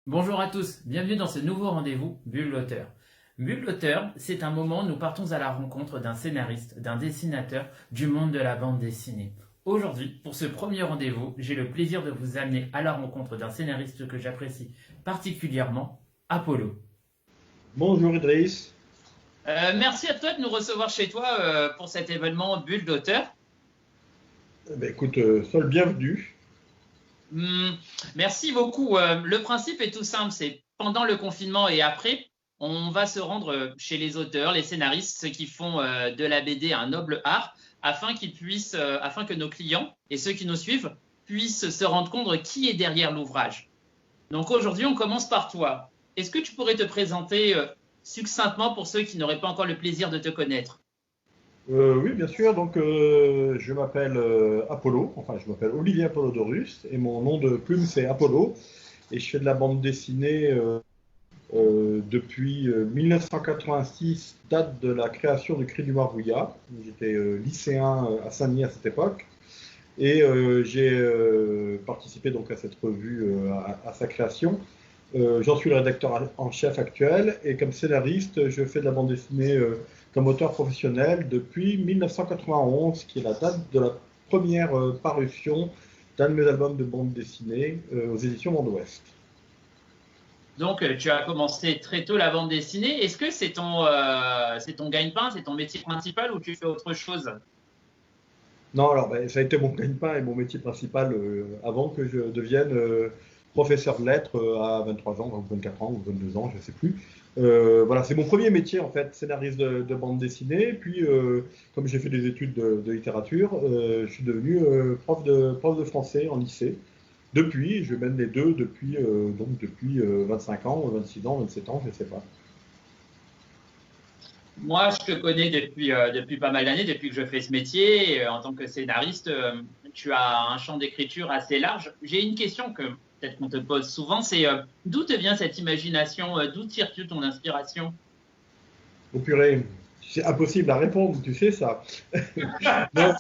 Bonjour à tous, bienvenue dans ce nouveau rendez-vous Bulle l'auteur. Bulle l'auteur, c'est un moment où nous partons à la rencontre d'un scénariste, d'un dessinateur du monde de la bande dessinée. Aujourd'hui, pour ce premier rendez-vous, j'ai le plaisir de vous amener à la rencontre d'un scénariste que j'apprécie particulièrement, Apollo. Bonjour Idriss. Merci à toi de nous recevoir chez toi pour cet événement Bulle d'auteur. Écoute, sois le bienvenu. Hmm, merci beaucoup. Le principe est tout simple, c'est pendant le confinement et après, on va se rendre chez les auteurs, les scénaristes, ceux qui font de la BD un noble art, afin que nos clients et ceux qui nous suivent puissent se rendre compte de qui est derrière l'ouvrage. Donc aujourd'hui, on commence par toi. Est-ce que tu pourrais te présenter succinctement pour ceux qui n'auraient pas encore le plaisir de te connaître? Oui, bien sûr. Donc, je m'appelle Apollo. Enfin, je m'appelle Olivier Apollodorus et mon nom de plume c'est Apollo. Et je fais de la bande dessinée depuis 1986, date de la création du Cri du Marbouillat. J'étais lycéen à Saint-Denis à cette époque. Et j'ai participé donc à cette revue, à sa création. J'en suis le rédacteur en chef actuel et comme scénariste, je fais de la bande dessinée comme auteur professionnel depuis 1991, qui est la date de la première parution d'un de mes albums de bande dessinée aux éditions Monde Ouest. Donc, tu as commencé très tôt la bande dessinée. Est-ce que c'est ton gagne-pain, c'est ton métier principal ou tu fais autre chose? Non, alors ça a été mon gagne-pain et mon métier principal avant que je devienne professeur de lettres à 23 ans, ou 24 ans, ou 22 ans, je ne sais plus. Voilà, c'est mon premier métier en fait, scénariste de bande dessinée. Puis, comme j'ai fait des études de littérature, je suis devenu prof de français en lycée. Depuis, je mène les deux depuis 25 ans, 26 ans, 27 ans, je ne sais pas. Moi, je te connais depuis pas mal d'années, depuis que je fais ce métier. Et, en tant que scénariste, tu as un champ d'écriture assez large. J'ai une question que peut-être qu'on te pose souvent, c'est d'où te vient cette imagination? D'où tires-tu ton inspiration? Au purée, c'est impossible à répondre, tu sais ça. Non,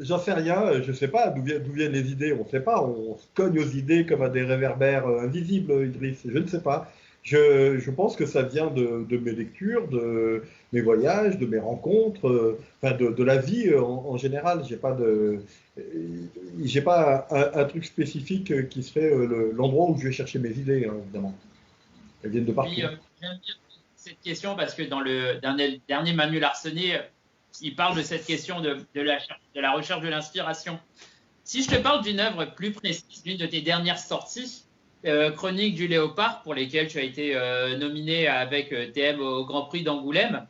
j'en sais rien, je ne sais pas d'où viennent les idées, on ne sait pas, on se cogne aux idées comme à des réverbères invisibles, Idriss, je ne sais pas. Je pense que ça vient de mes lectures, de mes voyages, de mes rencontres, enfin de la vie en général. J'ai pas un truc spécifique qui serait l'endroit où je vais chercher mes idées, hein, évidemment. Elles viennent de Puis, partout. j'aime bien cette question parce que dans le dernier Manu Larsenet, il parle de cette question de la recherche de l'inspiration. Si je te parle d'une œuvre plus précise, d'une de tes dernières sorties, Chronique du Léopard, pour lesquelles tu as été nominé avec TM au Grand Prix d'Angoulême,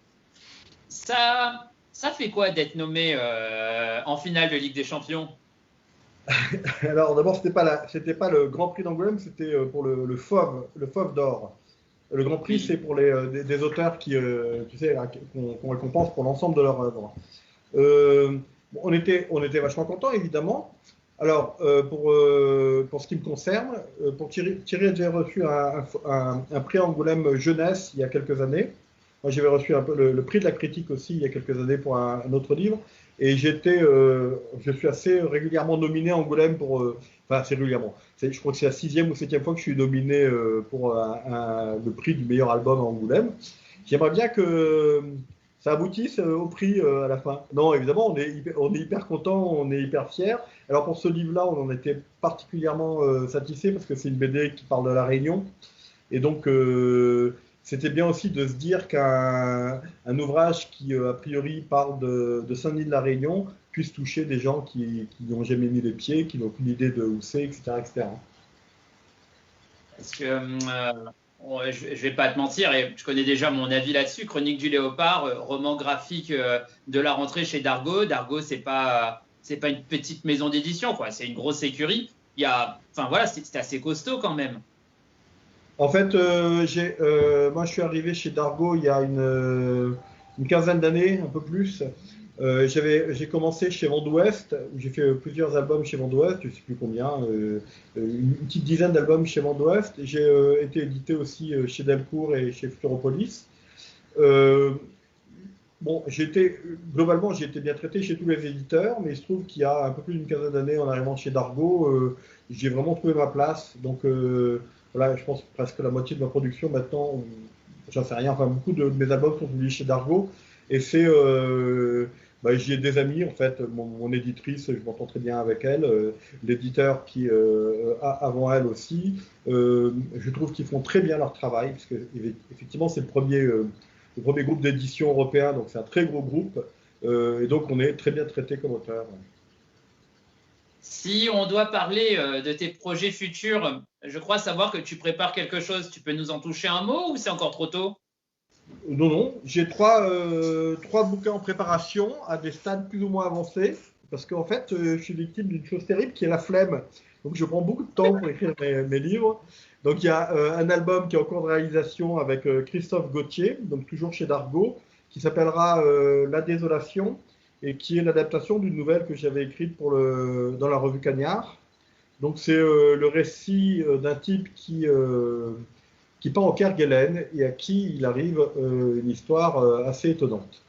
ça fait quoi d'être nommé en finale de Ligue des Champions? Alors d'abord, c'était pas le Grand Prix d'Angoulême, c'était pour le FOV d'or. Le Grand Prix, c'est Oui. pour des auteurs qui, tu sais, qu'on récompense pour l'ensemble de leur œuvre. Bon, on était vachement contents, évidemment. Alors, pour ce qui me concerne, pour Thierry j'ai reçu un prix Angoulême Jeunesse il y a quelques années. Moi, j'avais reçu un peu le prix de la critique aussi il y a quelques années pour un autre livre. Et je suis assez régulièrement nominé à Angoulême enfin, assez régulièrement. Je crois que c'est la sixième ou septième fois que je suis nominé pour le prix du meilleur album à Angoulême. J'aimerais bien que ça aboutisse au prix à la fin. Non, évidemment, on est hyper content, on est hyper fiers. Alors pour ce livre-là, on en était particulièrement satisfait parce que c'est une BD qui parle de la Réunion. Et donc, c'était bien aussi de se dire qu'un ouvrage qui, a priori, parle de Saint-Denis de la Réunion puisse toucher des gens qui n'ont jamais mis les pieds, qui n'ont aucune idée de où c'est, etc., etc. Parce que je vais pas te mentir, et je connais déjà mon avis là-dessus. Chronique du Léopard, roman graphique de la rentrée chez Dargaud. Dargaud, c'est pas une petite maison d'édition, quoi. C'est une grosse écurie. Enfin voilà, c'est assez costaud quand même. En fait, moi, je suis arrivé chez Dargaud il y a une quinzaine d'années, un peu plus. J'ai commencé chez Vent d'Ouest, où j'ai fait plusieurs albums chez Vent d'Ouest, je ne sais plus combien, une petite dizaine d'albums chez Vent d'Ouest. J'ai été édité aussi chez Delcourt et chez Futuropolis. Euh, Bon, globalement, j'ai été bien traité chez tous les éditeurs, mais il se trouve qu'il y a un peu plus d'une quinzaine d'années, en arrivant chez Dargaud, j'ai vraiment trouvé ma place. Donc, voilà, je pense que presque la moitié de ma production maintenant, j'en sais rien, enfin, beaucoup de mes albums sont publiés chez Dargaud. Et j'y ai des amis, en fait, mon éditrice, je m'entends très bien avec elle, l'éditeur qui a avant elle aussi. Je trouve qu'ils font très bien leur travail, parce que effectivement, c'est le premier groupe d'édition européen, donc c'est un très gros groupe, et donc on est très bien traité comme auteur. Si on doit parler de tes projets futurs, je crois savoir que tu prépares quelque chose. Tu peux nous en toucher un mot ou c'est encore trop tôt? Non, non, j'ai trois bouquins en préparation à des stades plus ou moins avancés, parce qu'en fait, je suis victime d'une chose terrible qui est la flemme. Donc je prends beaucoup de temps pour écrire mes livres. Donc il y a un album qui est en cours de réalisation avec Christophe Gauthier, donc toujours chez Dargaud, qui s'appellera La Désolation, et qui est l'adaptation d'une nouvelle que j'avais écrite dans la revue Cagnard. Donc c'est le récit d'un type qui part en Kerguelen et à qui il arrive une histoire assez étonnante.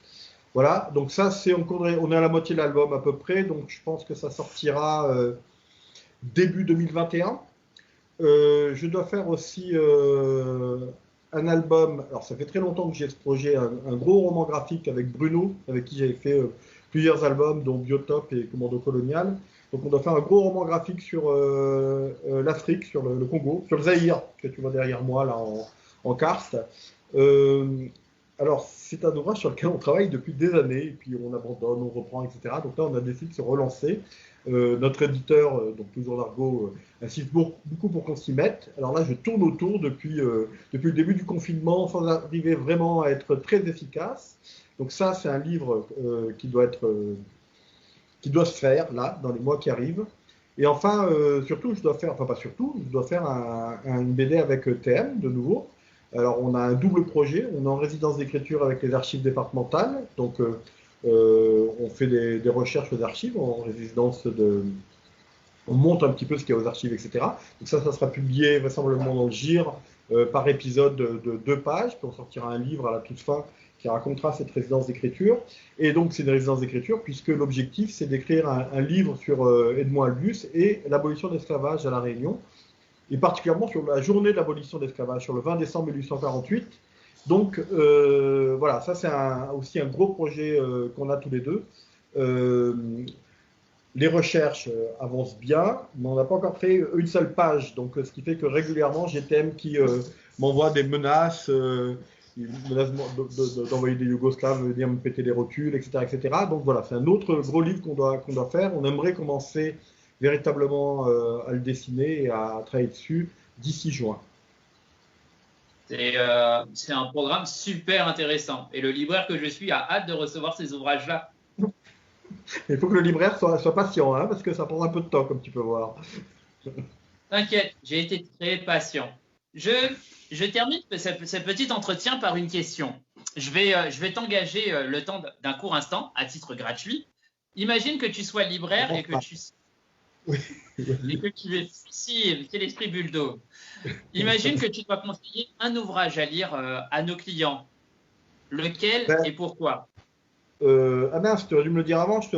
Voilà, donc ça c'est on est à la moitié de l'album à peu près, donc je pense que ça sortira début 2021. Je dois faire aussi un album, alors ça fait très longtemps que j'ai ce projet, un gros roman graphique avec Bruno, avec qui j'avais fait plusieurs albums, dont Biotope et Commando Colonial. Donc on doit faire un gros roman graphique sur l'Afrique, sur le Congo, sur le Zaïre, que tu vois derrière moi là en karst. Alors c'est un ouvrage sur lequel on travaille depuis des années, et puis on abandonne, on reprend, etc. Donc là on a décidé de se relancer. Notre éditeur, donc toujours Dargaud, insiste beaucoup pour qu'on s'y mette. Alors là je tourne autour depuis le début du confinement sans arriver vraiment à être très efficace. Donc ça c'est un livre qui doit se faire là, dans les mois qui arrivent. Et enfin, surtout, je dois faire une BD avec TM de nouveau. Alors, on a un double projet. On est en résidence d'écriture avec les archives départementales. Donc, on fait des recherches aux archives en résidence on monte un petit peu ce qu'il y a aux archives, etc. Donc ça sera publié vraisemblablement dans le GIR par épisode de 2 pages. Puis on sortira un livre à la toute fin qui racontera cette résidence d'écriture. Et donc, c'est une résidence d'écriture puisque l'objectif, c'est d'écrire un livre sur Edmond Albus et l'abolition de l'esclavage à La Réunion, et particulièrement sur la journée de l'abolition de l'esclavage, sur le 20 décembre 1848. Donc, voilà, ça, c'est aussi un gros projet qu'on a tous les deux. Les recherches avancent bien, mais on n'a pas encore fait une seule page. Donc, ce qui fait que régulièrement, j'ai TM qui m'envoie des menaces, d'envoyer des Yougoslaves, venir me péter les rotules, etc., etc. Donc voilà, c'est un autre gros livre qu'on doit faire. On aimerait commencer véritablement à le dessiner et à travailler dessus d'ici juin. C'est un programme super intéressant. Et le libraire que je suis a hâte de recevoir ces ouvrages-là. Il faut que le libraire soit patient, hein, parce que ça prend un peu de temps, comme tu peux voir. T'inquiète, j'ai été très patient. Je termine ce petit entretien par une question. Je vais t'engager le temps d'un court instant à titre gratuit. Imagine que tu sois libraire et que tu es si c'est l'esprit Buldo. Imagine que tu dois conseiller un ouvrage à lire à nos clients. Lequel et pourquoi? Ah mince, tu aurais dû me le dire avant, je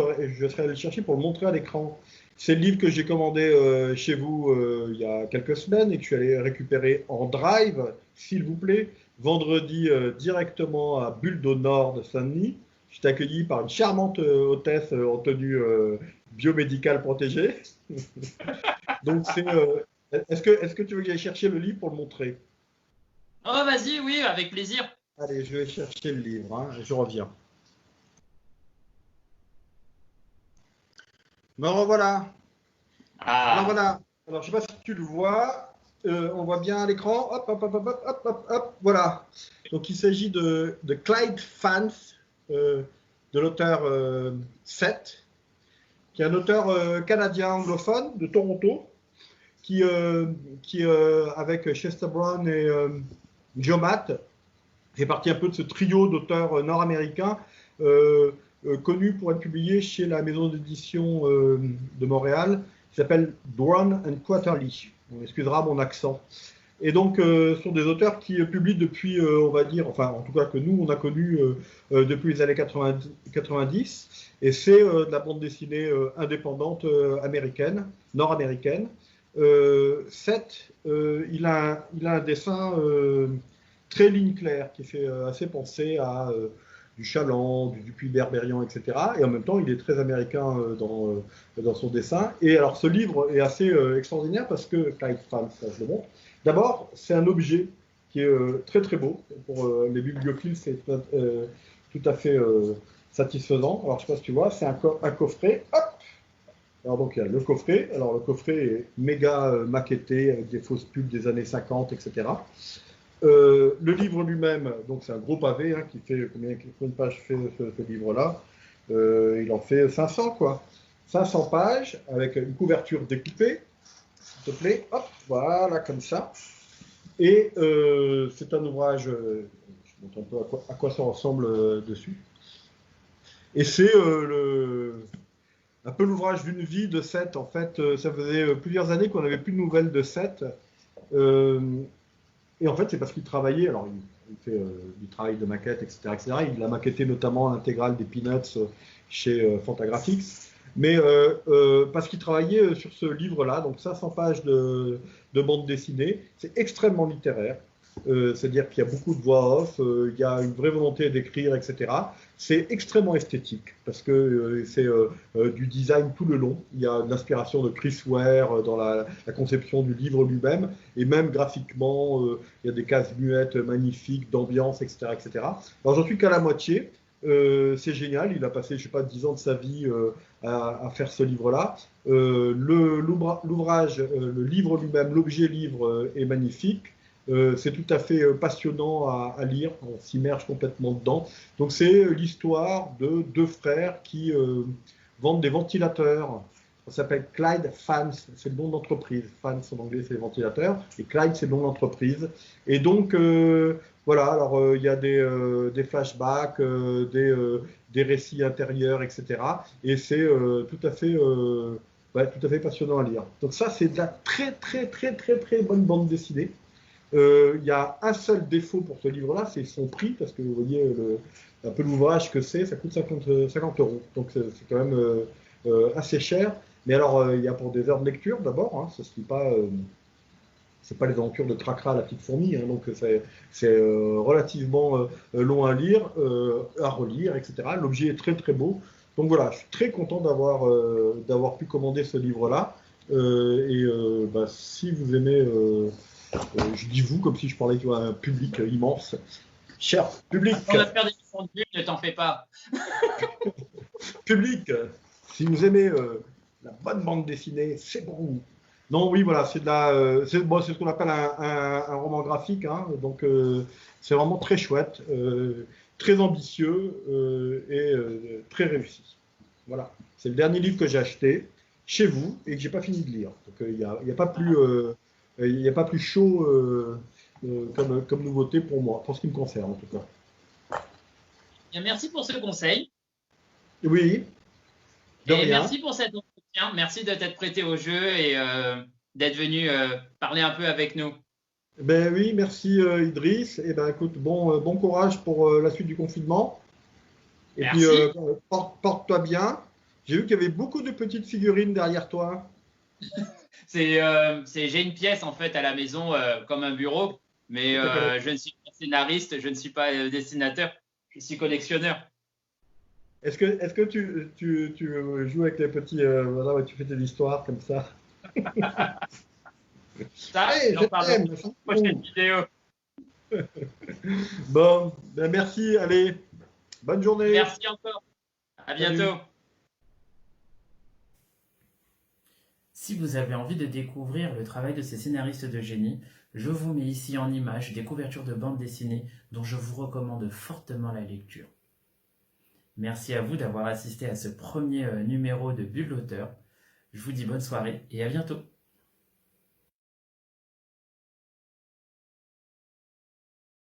serais allé le chercher pour le montrer à l'écran. C'est le livre que j'ai commandé chez vous il y a quelques semaines et que je suis allé récupérer en drive, s'il vous plaît, vendredi directement à Buldo Nord de Saint-Denis. J'étais accueilli par une charmante hôtesse en tenue biomédicale protégée. Donc est-ce que tu veux que j'aille chercher le livre pour le montrer? Oh, vas-y, oui, avec plaisir. Allez, je vais chercher le livre, hein, je reviens. Me revoilà. Alors voilà. Alors je ne sais pas si tu le vois. On voit bien à l'écran. Hop, hop, hop, hop, hop, hop, hop. Voilà. Donc il s'agit de Clyde Fans, de l'auteur Seth, qui est un auteur canadien anglophone de Toronto, qui avec Chester Brown et Joe Matt, fait partie un peu de ce trio d'auteurs nord-américains connu pour être publié chez la maison d'édition de Montréal, qui s'appelle Brown and Quarterly. On excusera mon accent. Et donc, ce sont des auteurs qui publient depuis, on va dire, enfin, en tout cas que nous, on a connu depuis les années 90. Et c'est de la bande dessinée indépendante américaine, nord-américaine. Seth, il a un dessin très ligne claire qui fait assez penser à du Chaland, du Dupuy-Berberian, etc. Et en même temps, il est très américain dans son dessin. Et alors, ce livre est assez extraordinaire parce que, Clive Frantz, ça, je le montre. D'abord, c'est un objet qui est très très beau. Pour les bibliophiles, c'est tout à fait satisfaisant. Alors, je ne sais pas si tu vois, c'est un coffret. Hop. Alors, donc, il y a le coffret. Alors, le coffret est méga maquetté avec des fausses pubs des années 50, etc. Le livre lui-même, donc c'est un gros pavé hein, qui fait combien de pages fait ce livre-là. Il en fait 500 quoi. 500 pages avec une couverture découpée, s'il te plaît. Hop, voilà comme ça. Et c'est un ouvrage, je montre un peu à quoi ça ressemble dessus. Et c'est un peu l'ouvrage d'une vie de Seth. En fait, ça faisait plusieurs années qu'on n'avait plus de nouvelles de Seth. Euh, Et en fait, c'est parce qu'il travaillait, alors il fait du travail de maquette, etc., etc. Il a maquetté notamment l'intégrale des Peanuts chez Fantagraphics. Mais parce qu'il travaillait sur ce livre-là, donc 500 pages de bande dessinée, c'est extrêmement littéraire. C'est-à-dire qu'il y a beaucoup de voix off, il y a une vraie volonté d'écrire, etc. C'est extrêmement esthétique parce que c'est du design tout le long. Il y a de l'inspiration de Chris Ware dans la conception du livre lui-même et même graphiquement, il y a des cases muettes magnifiques, d'ambiance, etc., etc. Alors j'en suis qu'à la moitié. C'est génial, il a passé, je sais pas, 10 ans de sa vie à faire ce livre-là. L'ouvrage, le livre lui-même, l'objet livre est magnifique. C'est tout à fait passionnant à lire, on s'immerge complètement dedans. Donc c'est l'histoire de deux frères qui vendent des ventilateurs. Ça s'appelle Clyde Fans, c'est le nom d'entreprise. Fans en anglais c'est les ventilateurs, et Clyde c'est le nom d'entreprise. Et donc voilà, alors il y a des flashbacks, des récits intérieurs, etc. Et c'est ouais, tout à fait passionnant à lire. Donc ça c'est de la très très très très très bonne bande dessinée. Il y a un seul défaut pour ce livre-là, c'est son prix, parce que vous voyez un peu l'ouvrage que c'est, ça coûte 50 euros. Donc c'est quand même assez cher. Mais alors, il y a pour des heures de lecture d'abord, hein, ça se lit pas, c'est pas les aventures de Cracra la petite fourmi, hein, donc c'est relativement long à lire, à relire, etc. L'objet est très très beau. Donc voilà, je suis très content d'avoir pu commander ce livre-là. Bah, si vous aimez je dis vous comme si je parlais à un public immense. Cher public, on va faire des fondues, ne t'en fais pas. public, si vous aimez la bonne bande dessinée, c'est pour vous. Non, oui, voilà, c'est ce qu'on appelle un roman graphique, hein, donc c'est vraiment très chouette, très ambitieux et très réussi. Voilà, c'est le dernier livre que j'ai acheté chez vous et que j'ai pas fini de lire. Donc il n'y a pas plus il n'y a pas plus chaud comme nouveauté pour moi, pour ce qui me concerne en tout cas. Bien, merci pour ce conseil. Oui, de Et rien. merci pour cet entretien. Merci de t'être prêté au jeu et d'être venu parler un peu avec nous. Ben oui, merci Idriss. Et ben écoute, bon courage pour la suite du confinement. Et puis Merci. porte-toi bien. J'ai vu qu'il y avait beaucoup de petites figurines derrière toi. J'ai une pièce en fait à la maison comme un bureau, mais C'est ta je ne suis pas scénariste, je ne suis pas dessinateur, je suis collectionneur. Est-ce que tu joues avec les petits, voilà, ouais, tu fais tes histoires comme ça. Ça, Hey, je j'en parlerai t'aime. dans une prochaine vidéo. Bon, ben merci. Allez, bonne journée. Merci encore. À Salut. bientôt. Si vous avez envie de découvrir le travail de ces scénaristes de génie, je vous mets ici en image des couvertures de bandes dessinées dont je vous recommande fortement la lecture. Merci à vous d'avoir assisté à ce premier numéro de Bulle l'auteur. Je vous dis bonne soirée et à bientôt.